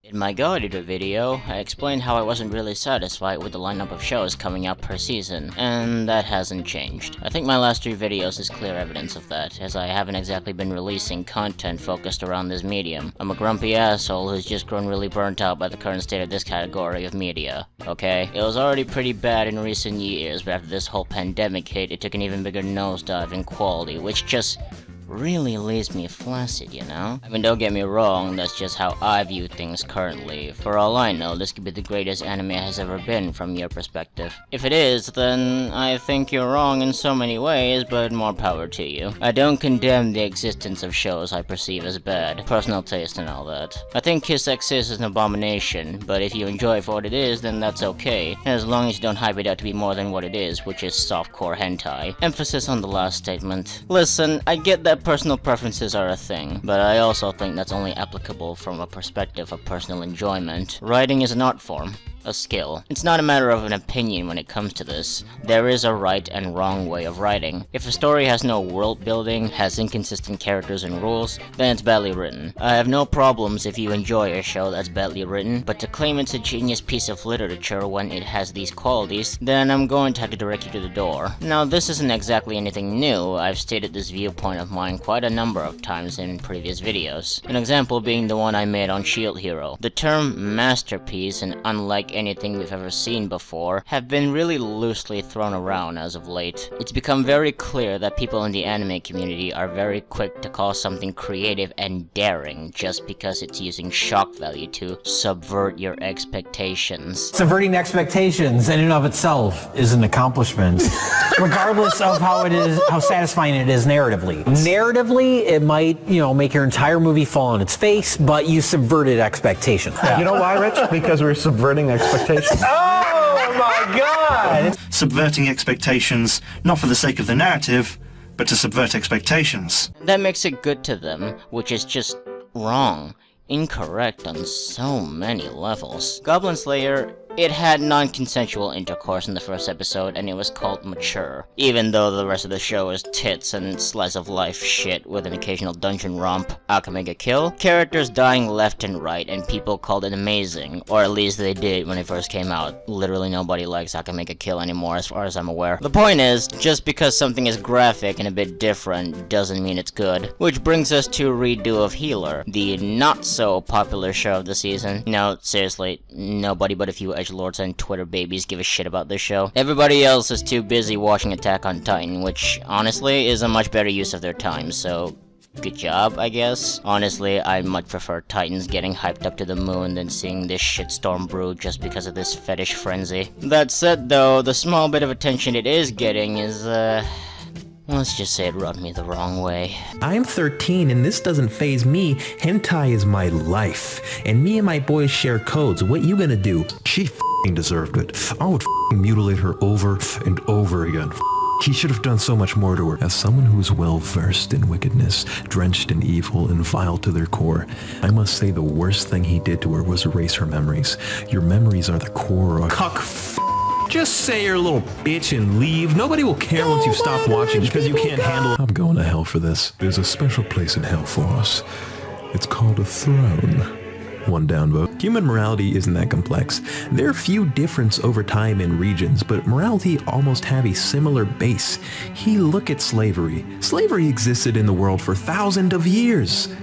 In my Go Editor video, I explained how I wasn't really satisfied with the lineup of shows coming out per season, and that hasn't changed. I think my last 3 videos is clear evidence of that, as I haven't exactly been releasing content focused around this medium. I'm a grumpy asshole who's just grown really burnt out by the current state of this category of media, okay? It was already pretty bad in recent years, but after this whole pandemic hit, it took an even bigger nosedive in quality, which just really leaves me flaccid, you know? I mean, don't get me wrong, that's just how I view things currently. For all I know, this could be the greatest anime has ever been from your perspective. If it is, then I think you're wrong in so many ways, but more power to you. I don't condemn the existence of shows I perceive as bad, personal taste and all that. I think Kiss X is an abomination, but if you enjoy it for what it is, then that's okay, as long as you don't hype it out to be more than what it is, which is softcore hentai. Emphasis on the last statement. Listen, I get that personal preferences are a thing, but I also think that's only applicable from a perspective of personal enjoyment. Writing is an art form, a skill. It's not a matter of an opinion when it comes to this. There is a right and wrong way of writing. If a story has no world building, has inconsistent characters and rules, then it's badly written. I have no problems if you enjoy a show that's badly written, but to claim it's a genius piece of literature when it has these qualities, then I'm going to have to direct you to the door. Now, this isn't exactly anything new. I've stated this viewpoint of mine quite a number of times in previous videos. An example being the one I made on Shield Hero. The term masterpiece, and unlike anything we've ever seen before, have been really loosely thrown around as of late. It's become very clear that people in the anime community are very quick to call something creative and daring just because it's using shock value to subvert your expectations. Subverting expectations in and of itself is an accomplishment, regardless of how satisfying it is narratively. Narratively, it might, make your entire movie fall on its face, but you subverted expectations. You know why, Rich? Because we're subverting expectations. Oh my God! Subverting expectations, not for the sake of the narrative, but to subvert expectations. That makes it good to them, which is just wrong. Incorrect on so many levels. Goblin Slayer, it had non-consensual intercourse in the first episode, and it was called mature. Even though the rest of the show is tits and slice of life shit with an occasional dungeon romp. Akamega Kill, characters dying left and right, and people called it amazing. Or at least they did when it first came out. Literally nobody likes Akamega Kill anymore as far as I'm aware. The point is, just because something is graphic and a bit different doesn't mean it's good. Which brings us to Redo of Healer, the not so popular show of the season. No, seriously, nobody but a few edgelords and Twitter babies give a shit about this show. Everybody else is too busy watching Attack on Titan, which honestly is a much better use of their time, so good job, I guess. Honestly, I much prefer Titans getting hyped up to the moon than seeing this shitstorm brew just because of this fetish frenzy. That said though, the small bit of attention it is getting is, let's just say it rubbed me the wrong way. I'm 13 and this doesn't faze me. Hentai is my life. And me and my boys share codes. What you gonna do? She f***ing deserved it. I would f***ing mutilate her over and over again. He should have done so much more to her. As someone who is well versed in wickedness, drenched in evil and vile to their core, I must say the worst thing he did to her was erase her memories. Your memories are the core of... Just say you're a little bitch and leave. Nobody will care once you stop watching because you can't handle it. I'm going to hell for this. There's a special place in hell for us. It's called a throne. One downvote. Human morality isn't that complex. There are few differences over time in regions, but morality almost have a similar base. Look at slavery. Slavery existed in the world for thousands of years.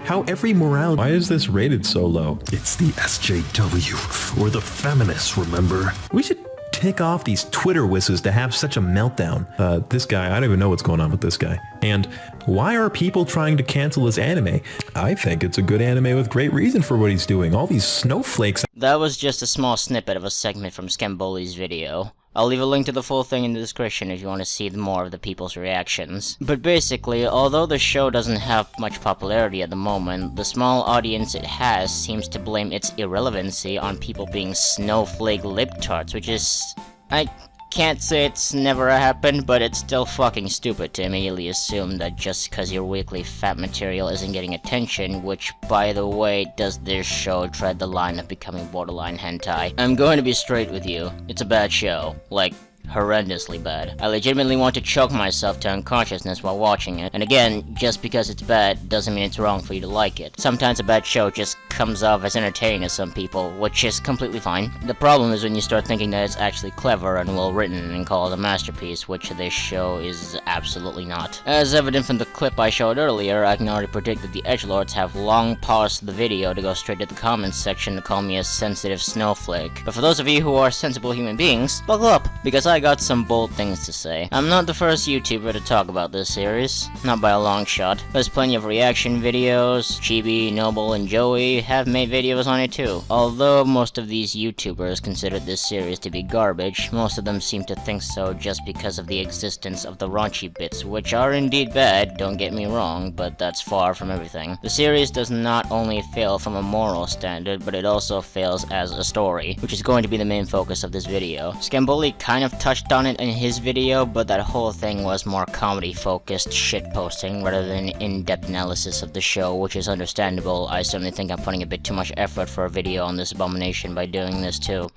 How every morality... Why is this rated so low? It's the SJW, or the feminists, remember? We should tick off these Twitter wisses to have such a meltdown. This guy, I don't even know what's going on with this guy. And why are people trying to cancel this anime? I think it's a good anime with great reason for what he's doing. All these snowflakes. That was just a small snippet of a segment from Scamboli's video. I'll leave a link to the full thing in the description if you want to see more of the people's reactions. But basically, although the show doesn't have much popularity at the moment, the small audience it has seems to blame its irrelevancy on people being snowflake libtards, which is... I can't say it's never happened, but it's still fucking stupid to immediately assume that just cause your weekly fat material isn't getting attention, which, by the way, does this show tread the line of becoming borderline hentai. I'm going to be straight with you. It's a bad show. Like, horrendously bad. I legitimately want to choke myself to unconsciousness while watching it. And again, just because it's bad doesn't mean it's wrong for you to like it. Sometimes a bad show just comes off as entertaining to some people, which is completely fine. The problem is when you start thinking that it's actually clever and well written and call it a masterpiece, which this show is absolutely not. As evident from the clip I showed earlier, I can already predict that the edgelords have long paused the video to go straight to the comments section to call me a sensitive snowflake. But for those of you who are sensible human beings, buckle up, because I got some bold things to say. I'm not the first YouTuber to talk about this series, not by a long shot. There's plenty of reaction videos. Chibi, Noble, and Joey have made videos on it too. Although most of these YouTubers consider this series to be garbage, most of them seem to think so just because of the existence of the raunchy bits, which are indeed bad, don't get me wrong, but that's far from everything. The series does not only fail from a moral standard, but it also fails as a story, which is going to be the main focus of this video. Scamboli kind of touched on it in his video, but that whole thing was more comedy-focused shitposting rather than in-depth analysis of the show, which is understandable. I certainly think I'm putting a bit too much effort for a video on this abomination by doing this too.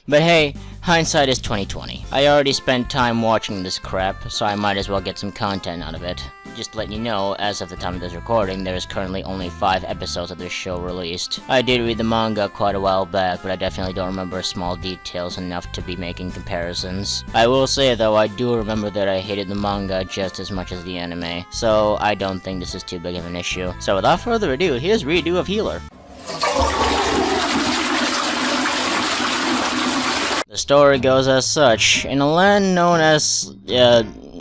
But hey, hindsight is 20/20. I already spent time watching this crap, so I might as well get some content out of it. Just to let you know, as of the time of this recording, there is currently only 5 episodes of this show released. I did read the manga quite a while back, but I definitely don't remember small details enough to be making comparisons. I will say though, I do remember that I hated the manga just as much as the anime, so I don't think this is too big of an issue. So without further ado, here's redo of Healer. The story goes as such. In a land known as,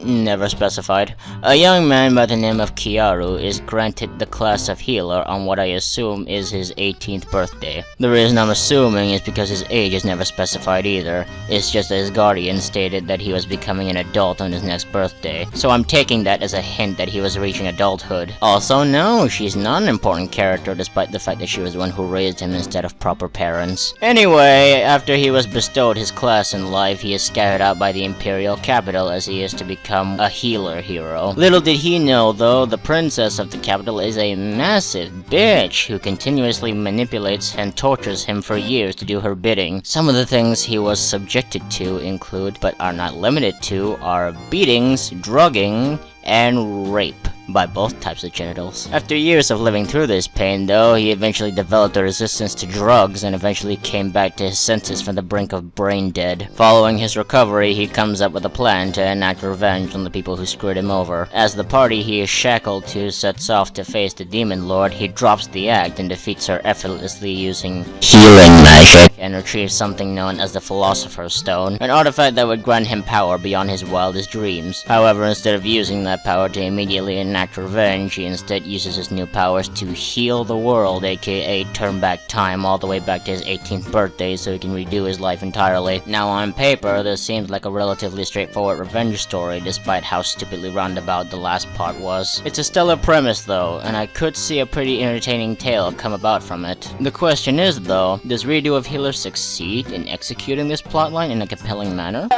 never specified, a young man by the name of Kiaru is granted the class of healer on what I assume is his 18th birthday. The reason I'm assuming is because his age is never specified either. It's just that his guardian stated that he was becoming an adult on his next birthday, so I'm taking that as a hint that he was reaching adulthood. Also, no, she's not an important character despite the fact that she was the one who raised him instead of proper parents. Anyway, after he was bestowed his class in life, he is scattered out by the imperial capital as he is to become a healer hero. Little did he know though, the princess of the capital is a massive bitch who continuously manipulates and tortures him for years to do her bidding. Some of the things he was subjected to include, but are not limited to, are beatings, drugging, and rape by both types of genitals. After years of living through this pain though, he eventually developed a resistance to drugs and eventually came back to his senses from the brink of brain dead. Following his recovery, he comes up with a plan to enact revenge on the people who screwed him over. As the party he is shackled to sets off to face the demon lord, he drops the act and defeats her effortlessly using healing magic and retrieves something known as the Philosopher's Stone, an artifact that would grant him power beyond his wildest dreams. However, instead of using that power to immediately enact revenge, he instead uses his new powers to heal the world, aka turn back time all the way back to his 18th birthday so he can redo his life entirely. Now on paper, this seems like a relatively straightforward revenge story despite how stupidly roundabout the last part was. It's a stellar premise though, and I could see a pretty entertaining tale come about from it. The question is though, does Redo of Healer succeed in executing this plotline in a compelling manner?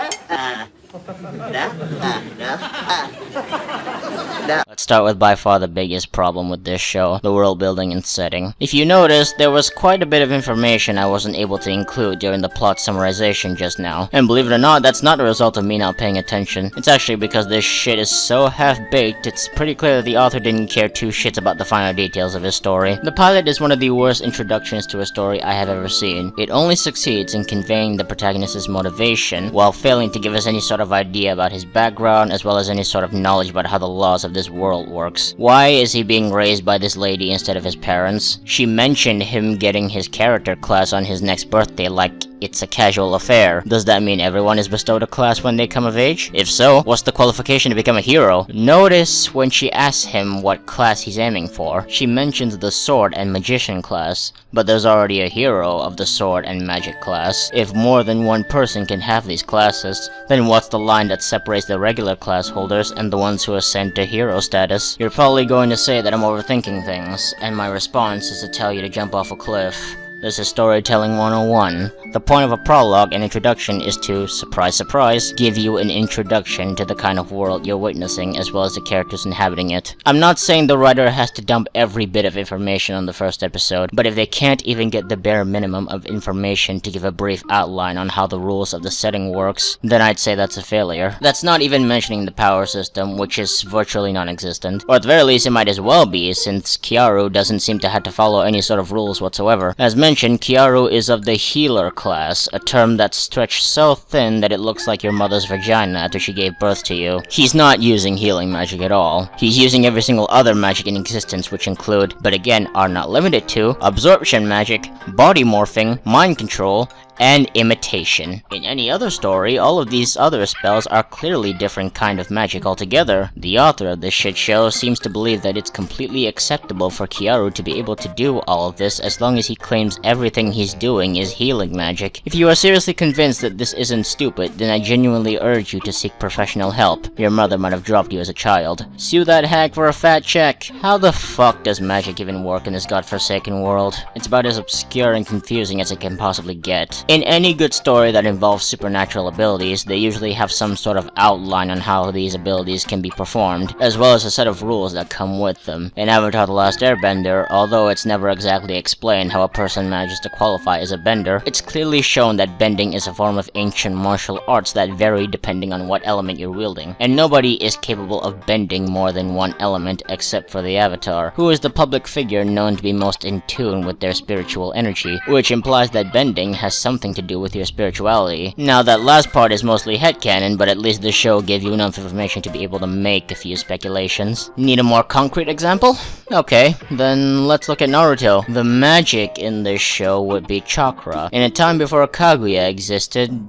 Let's start with by far the biggest problem with this show, the world building and setting. If you notice, there was quite a bit of information I wasn't able to include during the plot summarization just now. And believe it or not, that's not a result of me not paying attention. It's actually because this shit is so half-baked, it's pretty clear that the author didn't care 2 shits about the finer details of his story. The pilot is one of the worst introductions to a story I have ever seen. It only succeeds in conveying the protagonist's motivation, while failing to give us any sort of idea about his background, as well as any sort of knowledge about how the laws of this world works. Why is he being raised by this lady instead of his parents? She mentioned him getting his character class on his next birthday like it's a casual affair. Does that mean everyone is bestowed a class when they come of age? If so, what's the qualification to become a hero? Notice when she asks him what class he's aiming for, she mentions the sword and magician class, but there's already a hero of the sword and magic class. If more than one person can have these classes, then what's the line that separates the regular class holders and the ones who ascend to hero status? You're probably going to say that I'm overthinking things, and my response is to tell you to jump off a cliff. This is storytelling 101. The point of a prologue and introduction is to, surprise surprise, give you an introduction to the kind of world you're witnessing as well as the characters inhabiting it. I'm not saying the writer has to dump every bit of information on the first episode, but if they can't even get the bare minimum of information to give a brief outline on how the rules of the setting works, then I'd say that's a failure. That's not even mentioning the power system, which is virtually non-existent. Or at the very least it might as well be, since Kiaru doesn't seem to have to follow any sort of rules whatsoever. As mentioned, Kiaru is of the healer class, a term that's stretched so thin that it looks like your mother's vagina after she gave birth to you. He's not using healing magic at all. He's using every single other magic in existence, which include, but again are not limited to, absorption magic, body morphing, mind control, and imitation. In any other story, all of these other spells are clearly different kind of magic altogether. The author of this shit show seems to believe that it's completely acceptable for Kiaru to be able to do all of this as long as he claims everything he's doing is healing magic. If you are seriously convinced that this isn't stupid, then I genuinely urge you to seek professional help. Your mother might have dropped you as a child. Sue that hag for a fat check. How the fuck does magic even work in this godforsaken world? It's about as obscure and confusing as it can possibly get. In any good story that involves supernatural abilities, they usually have some sort of outline on how these abilities can be performed, as well as a set of rules that come with them. In Avatar: The Last Airbender, although it's never exactly explained how a person manages to qualify as a bender, it's clearly shown that bending is a form of ancient martial arts that vary depending on what element you're wielding, and nobody is capable of bending more than one element except for the Avatar, who is the public figure known to be most in tune with their spiritual energy, which implies that bending has something to do with your spirituality. Now that last part is mostly headcanon, but at least the show gave you enough information to be able to make a few speculations. Need a more concrete example? Okay, then let's look at Naruto. The magic in this show would be chakra. In a time before Kaguya existed...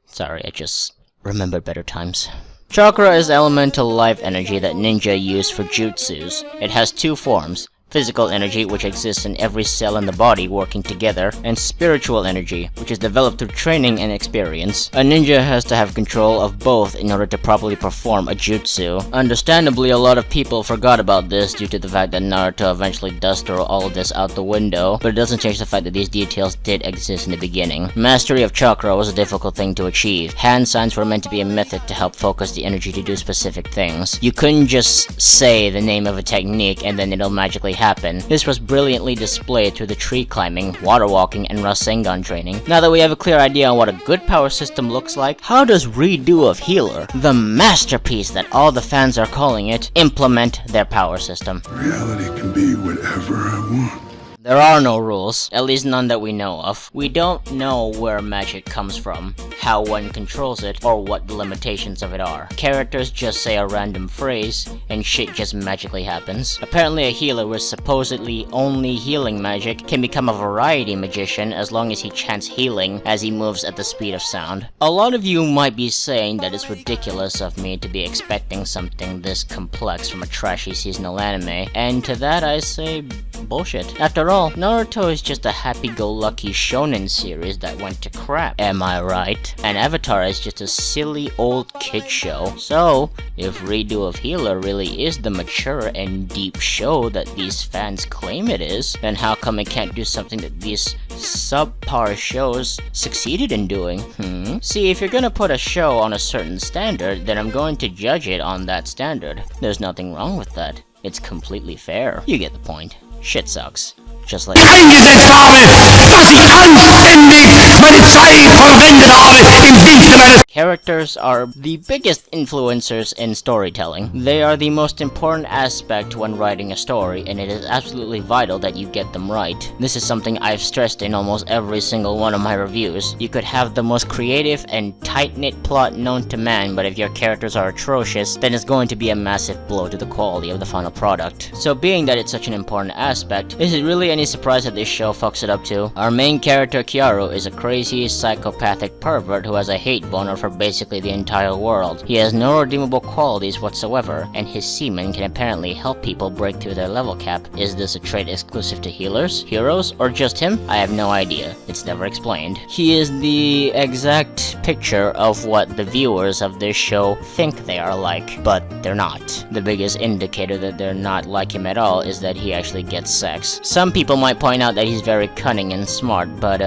Sorry, I just remembered better times. Chakra is elemental life energy that ninja use for jutsus. It has two forms: physical energy, which exists in every cell in the body working together, and spiritual energy, which is developed through training and experience. A ninja has to have control of both in order to properly perform a jutsu. Understandably, a lot of people forgot about this due to the fact that Naruto eventually does throw all of this out the window, but it doesn't change the fact that these details did exist in the beginning. Mastery of chakra was a difficult thing to achieve. Hand signs were meant to be a method to help focus the energy to do specific things. You couldn't just say the name of a technique and then it'll magically happen. This was brilliantly displayed through the tree climbing, water walking, and Rasengan training. Now that we have a clear idea on what a good power system looks like, how does Redo of Healer, the masterpiece that all the fans are calling it, implement their power system? Reality can be whatever I want. There are no rules, at least none that we know of. We don't know where magic comes from, how one controls it, or what the limitations of it are. Characters just say a random phrase, and shit just magically happens. Apparently a healer with supposedly only healing magic can become a variety magician as long as he chants healing as he moves at the speed of sound. A lot of you might be saying that it's ridiculous of me to be expecting something this complex from a trashy seasonal anime, and to that I say bullshit. After all, Naruto is just a happy-go-lucky shonen series that went to crap. Am I right? And Avatar is just a silly old kid show. So, if Redo of Healer really is the mature and deep show that these fans claim it is, then how come it can't do something that these subpar shows succeeded in doing? See, if you're gonna put a show on a certain standard, then I'm going to judge it on that standard. There's nothing wrong with that. It's completely fair. You get the point. Shit sucks. Just like eingesetzt habe, dass ich anständig meine Zeit verwendet habe im Dienste meines... Characters are the biggest influencers in storytelling. They are the most important aspect when writing a story, and it is absolutely vital that you get them right. This is something I've stressed in almost every single one of my reviews. You could have the most creative and tight-knit plot known to man, but if your characters are atrocious, then it's going to be a massive blow to the quality of the final product. So being that it's such an important aspect, is it really any surprise that this show fucks it up too? Our main character Kiaru is a crazy, psychopathic pervert who has a hate boner for basically the entire world. He has no redeemable qualities whatsoever, and his semen can apparently help people break through their level cap. Is this a trait exclusive to healers, heroes, or just him? I have no idea. It's never explained. He is the exact picture of what the viewers of this show think they are like, but they're not. The biggest indicator that they're not like him at all is that he actually gets sex. Some people might point out that he's very cunning and smart, but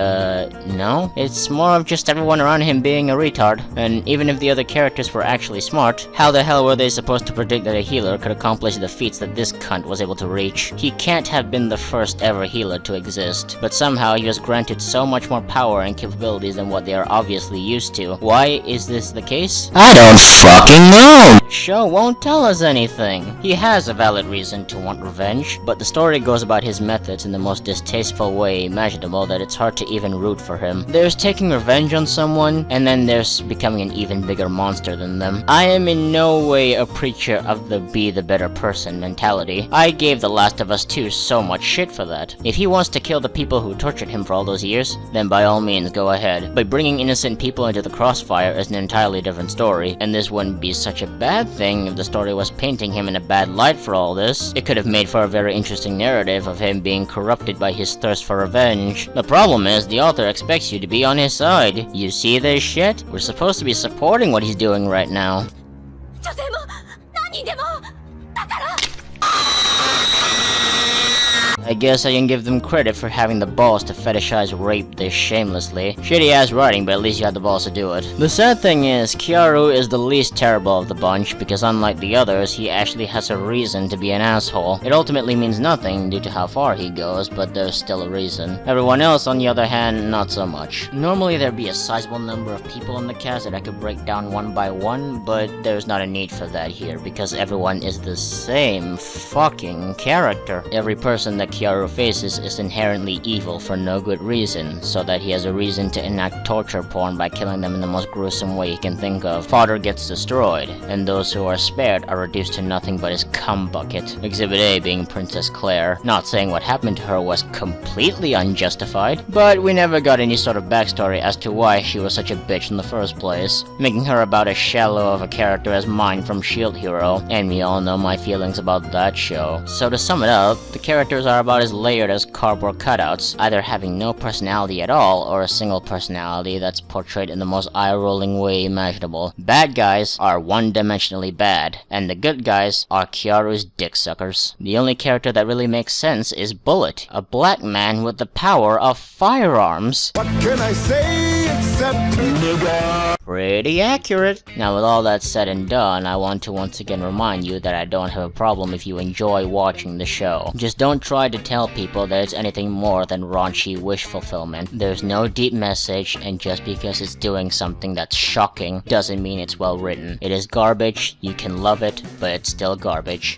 no. It's more of just everyone around him being a retard. And even if the other characters were actually smart, how the hell were they supposed to predict that a healer could accomplish the feats that this cunt was able to reach? He can't have been the first ever healer to exist, but somehow he was granted so much more power and capabilities than what they are obviously used to. Why is this the case? I don't fucking know! Show won't tell us anything. He has a valid reason to want revenge, but the story goes about his methods in the most distasteful way imaginable that it's hard to even root for him. There's taking revenge on someone, and then there's becoming an even bigger monster than them. I am in no way a preacher of the be the better person mentality. I gave The Last of Us 2 so much shit for that. If he wants to kill the people who tortured him for all those years, then by all means go ahead. But bringing innocent people into the crossfire is an entirely different story, and this wouldn't be such a bad thing if the story was painting him in a bad light for all this. It could have made for a very interesting narrative of him being corrupted by his thirst for revenge. The problem is, the author expects you to be on his side. You see this shit? We're supposed to be supporting what he's doing right now. I guess I can give them credit for having the balls to fetishize rape this shamelessly. Shitty ass writing, but at least you had the balls to do it. The sad thing is, Kyaru is the least terrible of the bunch, because unlike the others, he actually has a reason to be an asshole. It ultimately means nothing due to how far he goes, but there's still a reason. Everyone else, on the other hand, not so much. Normally there'd be a sizable number of people in the cast that I could break down one by one, but there's not a need for that here, because everyone is the same fucking character. Every person that Kyaru faces is inherently evil for no good reason, so that he has a reason to enact torture porn by killing them in the most gruesome way he can think of. Father gets destroyed, and those who are spared are reduced to nothing but his cum bucket. Exhibit A being Princess Claire. Not saying what happened to her was completely unjustified, but we never got any sort of backstory as to why she was such a bitch in the first place, making her about as shallow of a character as mine from Shield Hero, and we all know my feelings about that show. So to sum it up, the characters are about as layered as cardboard cutouts, either having no personality at all or a single personality that's portrayed in the most eye-rolling way imaginable. Bad guys are one-dimensionally bad, and the good guys are Kyaru's dick suckers. The only character that really makes sense is Bullet, a black man with the power of firearms. What can I say except nigga? Pretty accurate. Now with all that said and done, I want to once again remind you that I don't have a problem if you enjoy watching the show. Just don't try to tell people that it's anything more than raunchy wish fulfillment. There's no deep message, and just because it's doing something that's shocking doesn't mean it's well written. It is garbage, you can love it, but it's still garbage.